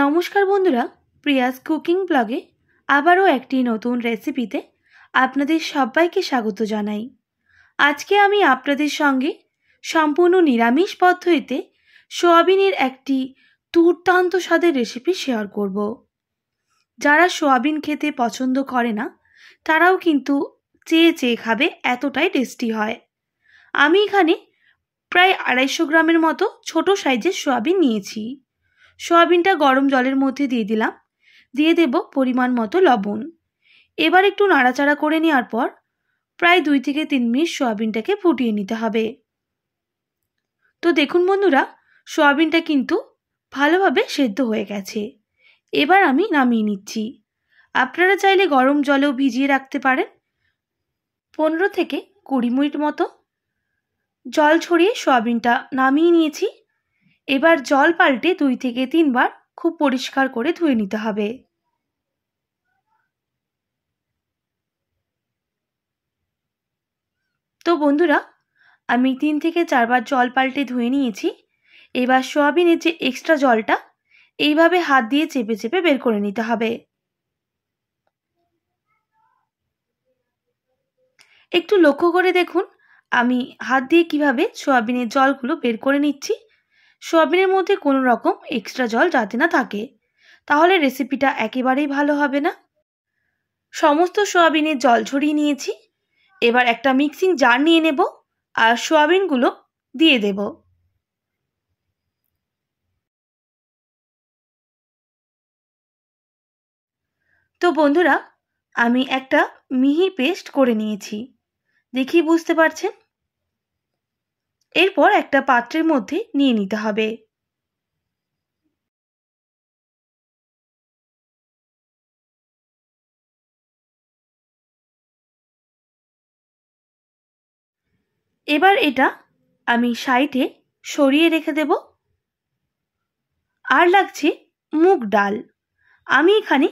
নমস্কার বন্ধুরা, Prius cooking ব্লগে আবারও একটি নতুন রেসিপিতে আপনাদের সবাইকে স্বাগত জানাই। আজকে আমি আপনাদের সঙ্গে সম্পূর্ণ নিরামিষ পদ্ধতিতে সোয়াবিনের একটি দুর্দান্ত স্বাদের রেসিপি শেয়ার করব। যারা সোয়াবিন খেতে পছন্দ করে না তারাও কিন্তু চেয়ে চেয়ে খাবে, এতটাই টেস্টি হয়। আমি এখানে প্রায় 250 গ্রামের মতো ছোট সাইজের সোয়াবিন নিয়েছি। সোয়াবিনটা গরম জলের মধ্যে দিয়ে দিলাম, দিয়ে দেব পরিমাণ মতো লবণ। এবার একটু নাড়াচাড়া করে নেওয়ার পর প্রায় 2 থেকে 3 মিনিট সোয়াবিনটাকে ফুটিয়ে নিতে হবে। তো দেখুন বন্ধুরা, সোয়াবিনটা কিন্তু ভালোভাবে সেদ্ধ হয়ে গেছে। এবার আমি নামিয়ে নিচ্ছি। আপনারা চাইলে গরম জলেও ভিজিয়ে রাখতে পারেন। 15 থেকে 20 মিনিট মতো জল ছড়িয়ে সোয়াবিনটা নামিয়ে নিয়েছি। এবার জল পাল্টে 2 থেকে 3 বার খুব পরিষ্কার করে ধুয়ে নিতে হবে। তো বন্ধুরা, আমি 3 থেকে 4 বার জল পাল্টে ধুয়ে নিয়েছি। এবার সোয়াবিনের যে এক্সট্রা জলটা এইভাবে হাত দিয়ে চেপে চেপে বের করে নিতে হবে। একটু লক্ষ্য করে দেখুন আমি হাত দিয়ে কিভাবে সোয়াবিনের জলগুলো বের করে নিচ্ছি। সোয়াবিনের মধ্যে কোনো রকম এক্সট্রা জল যাতে না থাকে, তাহলে রেসিপিটা একেবারেই ভালো হবে না। সমস্ত সোয়াবিনের জল ঝরিয়ে নিয়েছি। এবার একটা মিক্সিং জার নিয়ে নেব আর সোয়াবিনগুলো দিয়ে দেব। তো বন্ধুরা, আমি একটা মিহি পেস্ট করে নিয়েছি, দেখি বুঝতে পারছেন। এরপর একটা পাত্রের মধ্যে নিয়ে নিতে হবে। এবার এটা আমি সাইডে সরিয়ে রেখে দেব। আর লাগছে মুগ ডাল। আমি এখানে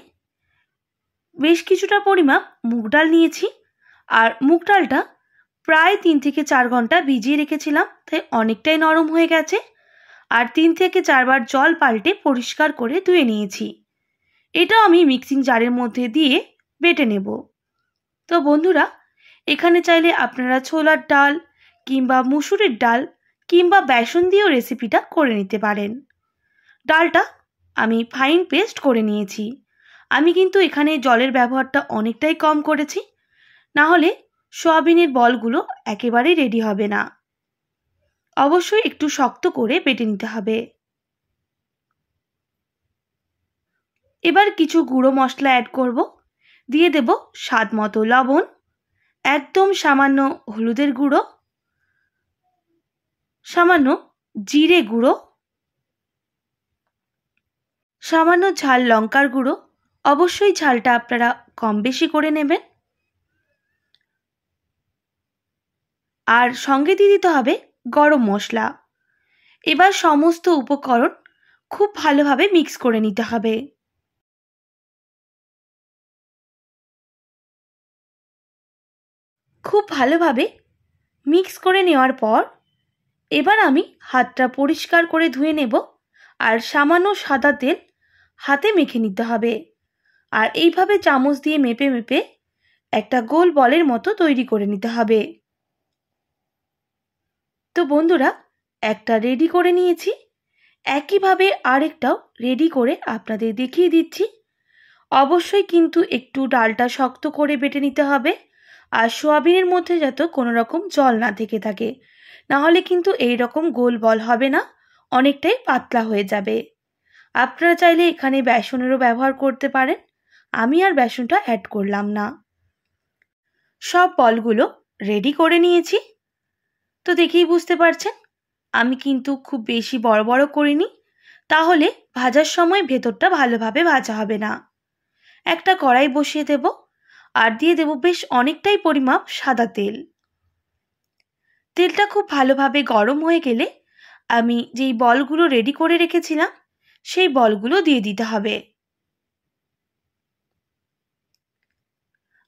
বেশ কিছুটা পরিমাপ মুগ ডাল নিয়েছি। আর মুগ ডালটা প্রায় 3 থেকে 4 ঘন্টা ভিজিয়ে রেখেছিলাম, তাই অনেকটাই নরম হয়ে গেছে। আর 3 থেকে 4 বার জল পাল্টে পরিষ্কার করে ধুয়ে নিয়েছি। এটাও আমি মিক্সিং জারের মধ্যে দিয়ে বেটে নেব। তো বন্ধুরা, এখানে চাইলে আপনারা ছোলার ডাল কিংবা মুসুরির ডাল কিংবা বেসন দিয়েও রেসিপিটা করে নিতে পারেন। ডালটা আমি ফাইন পেস্ট করে নিয়েছি। আমি কিন্তু এখানে জলের ব্যবহারটা অনেকটাই কম করেছি, না হলে সোয়াবিনের বলগুলো একেবারেই রেডি হবে না। অবশ্যই একটু শক্ত করে বেটে নিতে হবে। এবার কিছু গুঁড়ো মশলা অ্যাড করব। দিয়ে দেব স্বাদ মতো লবণ, একদম সামান্য হলুদের গুঁড়ো, সামান্য জিরে গুঁড়ো, সামান্য ঝাল লঙ্কার গুঁড়ো। অবশ্যই ঝালটা আপনারা কম বেশি করে নেবেন। আর সঙ্গে দিয়ে দিতে হবে গরম মশলা। এবার সমস্ত উপকরণ খুব ভালোভাবে মিক্স করে নিতে হবে। খুব ভালোভাবে মিক্স করে নেওয়ার পর এবার আমি হাতটা পরিষ্কার করে ধুয়ে নেব। আর সামান্য সাদা তেল হাতে মেখে নিতে হবে। আর এইভাবে চামচ দিয়ে মেপে মেপে একটা গোল বলের মতো তৈরি করে নিতে হবে। তো বন্ধুরা, একটা রেডি করে নিয়েছি। একইভাবে আরেকটাও রেডি করে আপনাদের দেখিয়ে দিচ্ছি। অবশ্যই কিন্তু একটু ডালটা শক্ত করে বেটে নিতে হবে। আর সোয়াবিনের মধ্যে যাতে কোনো রকম জল না থেকে থাকে, না হলে কিন্তু এই রকম গোল বল হবে না, অনেকটাই পাতলা হয়ে যাবে। আপনারা চাইলে এখানে বেসনেরও ব্যবহার করতে পারেন, আমি আর বেসনটা অ্যাড করলাম না। সব বলগুলো রেডি করে নিয়েছি। তো দেখেই বুঝতে পারছেন আমি কিন্তু খুব বেশি বড় বড় করিনি, তাহলে ভাজার সময় ভেতরটা ভালোভাবে ভাজা হবে না। একটা কড়াই বসিয়ে দেব আর দিয়ে দেব বেশ অনেকটাই পরিমাপ সাদা তেল। তেলটা খুব ভালোভাবে গরম হয়ে গেলে আমি যেই বলগুলো রেডি করে রেখেছিলাম সেই বলগুলো দিয়ে দিতে হবে।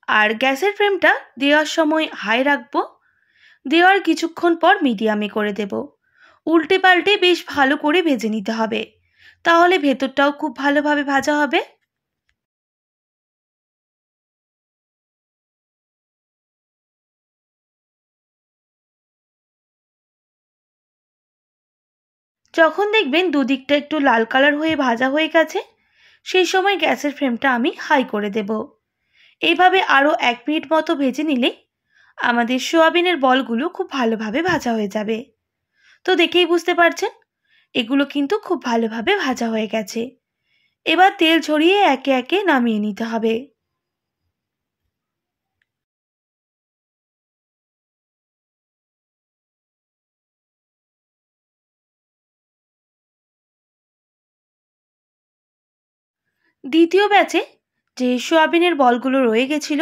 আর গ্যাসের ফ্লেমটা দেওয়ার সময় হাই রাখবো। দেওয়ার কিছুক্ষণ পর মিডিয়ামে করে দেব। উল্টে পাল্টে বেশ ভালো করে ভেজে নিতে হবে। তাহলে ভেতরটাও খুব ভালোভাবে ভাজা হবে। যখন দেখবেন দুদিকটা একটু লাল কালার হয়ে ভাজা হয়ে গেছে, সেই সময় গ্যাসের ফ্লেমটা আমি হাই করে দেব। এইভাবে আরও 1 মিনিট মতো ভেজে নিলে আমাদের সোয়াবিনের বলগুলো খুব ভালোভাবে ভাজা হয়ে যাবে। তো দেখেই বুঝতে পারছেন এগুলো কিন্তু খুব ভালোভাবে ভাজা হয়ে গেছে। এবার তেল ঝরিয়ে একে একে নামিয়ে নিতে হবে। দ্বিতীয় ব্যাচে যে সোয়াবিনের বলগুলো রয়ে গেছিল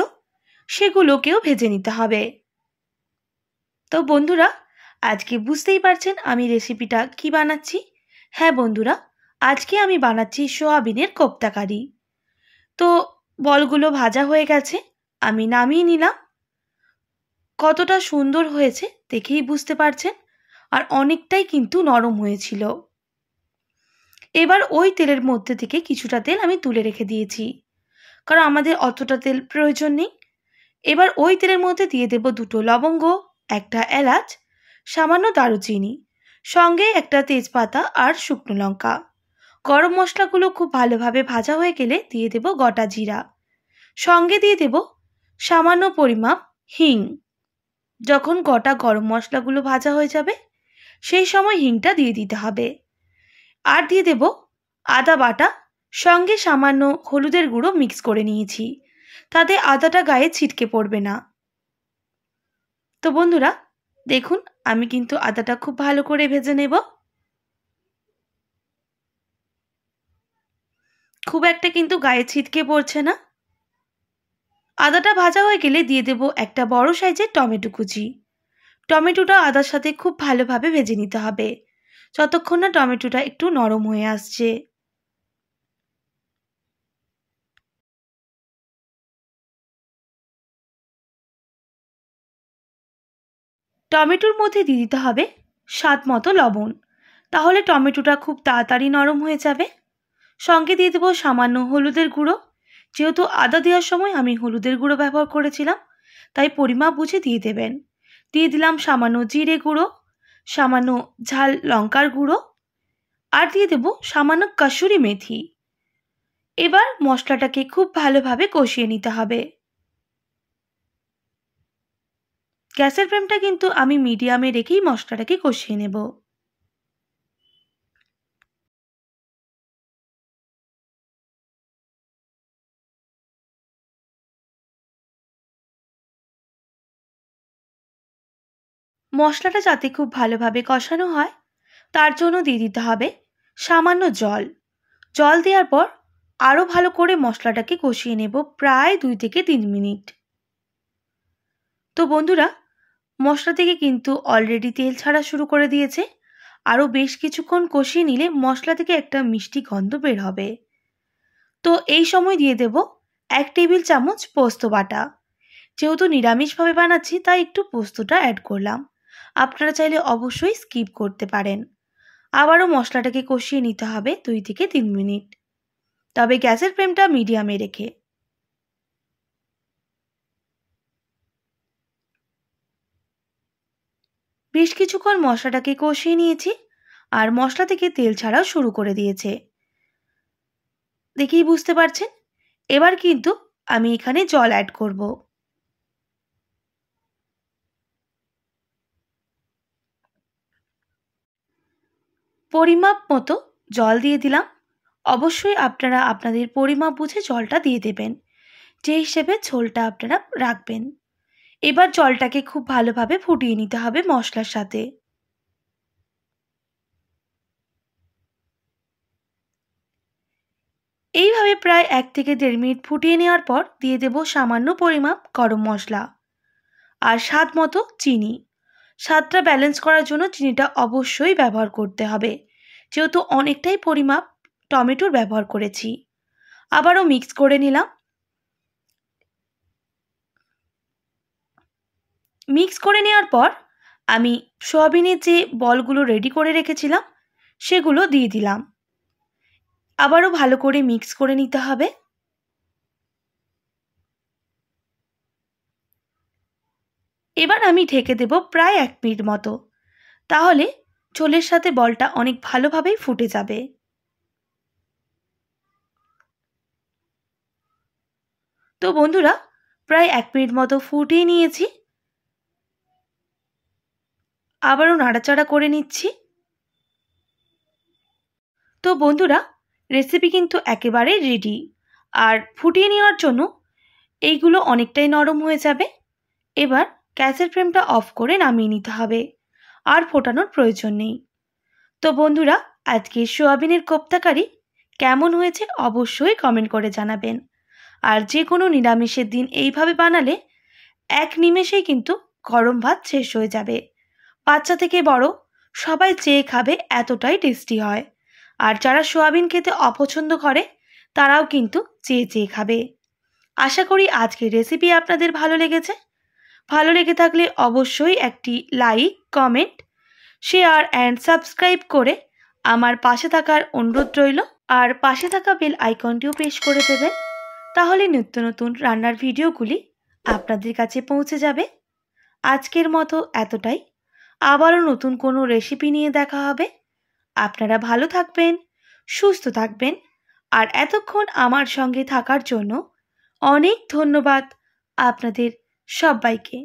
সেগুলোকেও ভেজে নিতে হবে। তো বন্ধুরা, আজকে বুঝতেই পারছেন আমি রেসিপিটা কি বানাচ্ছি। হ্যাঁ বন্ধুরা, আজকে আমি বানাচ্ছি সোয়াবিনের কোপ্তা কারি। তো বলগুলো ভাজা হয়ে গেছে, আমি নামিয়ে নিলাম। কতটা সুন্দর হয়েছে দেখেই বুঝতে পারছেন, আর অনেকটাই কিন্তু নরম হয়েছিল। এবার ওই তেলের মধ্যে থেকে কিছুটা তেল আমি তুলে রেখে দিয়েছি, কারণ আমাদের অতটা তেল প্রয়োজন নেই। এবার ওই তেলের মধ্যে দিয়ে দেব 2টো লবঙ্গ, একটা এলাচ, সামান্য দারুচিনি, সঙ্গে একটা তেজপাতা আর শুকনো লঙ্কা। গরম মশলাগুলো খুব ভালোভাবে ভাজা হয়ে গেলে দিয়ে দেব গোটা জিরা, সঙ্গে দিয়ে দেব সামান্য পরিমাপ হিং। যখন গোটা গরম মশলাগুলো ভাজা হয়ে যাবে সেই সময় হিংটা দিয়ে দিতে হবে। আর দিয়ে দেব আদা বাটা, সঙ্গে সামান্য হলুদের গুঁড়ো মিক্স করে নিয়েছি, তাতে আদাটা গায়ে ছিটকে পড়বে না। তো বন্ধুরা দেখুন, আমি কিন্তু আদাটা খুব ভালো করে ভেজে নেব। খুব একটা কিন্তু গায়ে ছিটকে পড়ছে না। আদাটা ভাজা হয়ে গেলে দিয়ে দেব একটা বড় সাইজের টমেটো কুচি। টমেটোটা আদার সাথে খুব ভালোভাবে ভেজে নিতে হবে, যতক্ষণ না টমেটোটা একটু নরম হয়ে আসছে। টমেটোর মধ্যে দিয়ে দিতে হবে স্বাদ মতো লবণ, তাহলে টমেটোটা খুব তাড়াতাড়ি নরম হয়ে যাবে। সঙ্গে দিয়ে দেবো সামান্য হলুদের গুঁড়ো। যেহেতু আদা দেওয়ার সময় আমি হলুদের গুঁড়ো ব্যবহার করেছিলাম, তাই পরিমাপ বুঝে দিয়ে দেবেন। দিয়ে দিলাম সামান্য জিরে গুঁড়ো, সামান্য ঝাল লঙ্কার গুঁড়ো, আর দিয়ে দেবো সামান্য কসুরি মেথি। এবার মশলাটাকে খুব ভালোভাবে কষিয়ে নিতে হবে। গ্যাসের ফ্লেমটা কিন্তু আমি মিডিয়ামে রেখেই মশলাটাকে কষিয়ে নেব। মশলাটা যাতে খুব ভালোভাবে কষানো হয় তার জন্য দিয়ে দিতে হবে সামান্য জল। জল দেওয়ার পর আরও ভালো করে মশলাটাকে কষিয়ে নেব প্রায় 2 থেকে 3 মিনিট। তো বন্ধুরা, মশলা থেকে কিন্তু অলরেডি তেল ছাড়া শুরু করে দিয়েছে। আরও বেশ কিছুক্ষণ কষিয়ে নিলে মশলা থেকে একটা মিষ্টি গন্ধ বের হবে। তো এই সময় দিয়ে দেব 1 টেবিল চামচ পোস্ত বাটা। যেহেতু নিরামিষভাবে বানাচ্ছি তাই একটু পোস্তটা অ্যাড করলাম, আপনারা চাইলে অবশ্যই স্কিপ করতে পারেন। আবারও মশলাটাকে কষিয়ে নিতে হবে 2 থেকে 3 মিনিট, তবে গ্যাসের ফ্লেমটা মিডিয়ামে রেখে। বেশ কিছুক্ষণ মশলাটাকে কষিয়ে নিয়েছি, আর মশলা থেকে তেল ছাড়াও শুরু করে দিয়েছে, দেখেই বুঝতে পারছেন। এবার কিন্তু আমি এখানে জল অ্যাড করব। পরিমাপ মতো জল দিয়ে দিলাম। অবশ্যই আপনারা আপনাদের পরিমাপ বুঝে জলটা দিয়ে দেবেন, যে হিসেবে ঝোলটা আপনারা রাখবেন। এবার জলটাকে খুব ভালোভাবে ফুটিয়ে নিতে হবে মশলার সাথে। এইভাবে প্রায় 1 থেকে 1.5 মিনিট ফুটিয়ে নেওয়ার পর দিয়ে দেব সামান্য পরিমাপ গরম মশলা আর স্বাদ মতো চিনি। স্বাদটা ব্যালেন্স করার জন্য চিনিটা অবশ্যই ব্যবহার করতে হবে, যেহেতু অনেকটাই পরিমাপ টমেটোর ব্যবহার করেছি। আবারও মিক্স করে নিলাম। মিক্স করে নেওয়ার পর আমি সয়াবিনের যে বলগুলো রেডি করে রেখেছিলাম সেগুলো দিয়ে দিলাম। আবারও ভালো করে মিক্স করে নিতে হবে। এবার আমি ঢেকে দেব প্রায় 1 মিনিট মতো, তাহলে ঝোলের সাথে বলটা অনেক ভালোভাবেই ফুটে যাবে। তো বন্ধুরা, প্রায় 1 মিনিট মতো ফুটিয়ে নিয়েছি, আবারও নাড়াচাড়া করে নিচ্ছি। তো বন্ধুরা, রেসিপি কিন্তু একেবারে রেডি। আর ফুটিয়ে নেওয়ার জন্য এইগুলো অনেকটাই নরম হয়ে যাবে। এবার গ্যাসের ফ্লেমটা অফ করে নামিয়ে নিতে হবে, আর ফোটানোর প্রয়োজন নেই। তো বন্ধুরা, আজকে সোয়াবিনের কোপ্তা কারি কেমন হয়েছে অবশ্যই কমেন্ট করে জানাবেন। আর যে কোনো নিরামিষের দিন এইভাবে বানালে 1 নিমেষেই কিন্তু গরম ভাত শেষ হয়ে যাবে। বাচ্চা থেকে বড় সবাই চেয়ে খাবে, এতটাই টেস্টি হয়। আর যারা সোয়াবিন খেতে অপছন্দ করে তারাও কিন্তু চেয়ে চেয়ে খাবে। আশা করি আজকের রেসিপি আপনাদের ভালো লেগেছে। ভালো লেগে থাকলে অবশ্যই একটি like, comment, share and subscribe করে আমার পাশে থাকার অনুরোধ রইল। আর পাশে থাকা বেল আইকনটিও প্রেস করে দেবেন, তাহলে নিত্য নতুন রান্নার ভিডিওগুলি আপনাদের কাছে পৌঁছে যাবে। আজকের মতো এতটাই। আবারও নতুন কোনো রেসিপি নিয়ে দেখা হবে। আপনারা ভালো থাকবেন, সুস্থ থাকবেন। আর এতক্ষণ আমার সঙ্গে থাকার জন্য অনেক ধন্যবাদ আপনাদের সবাইকে।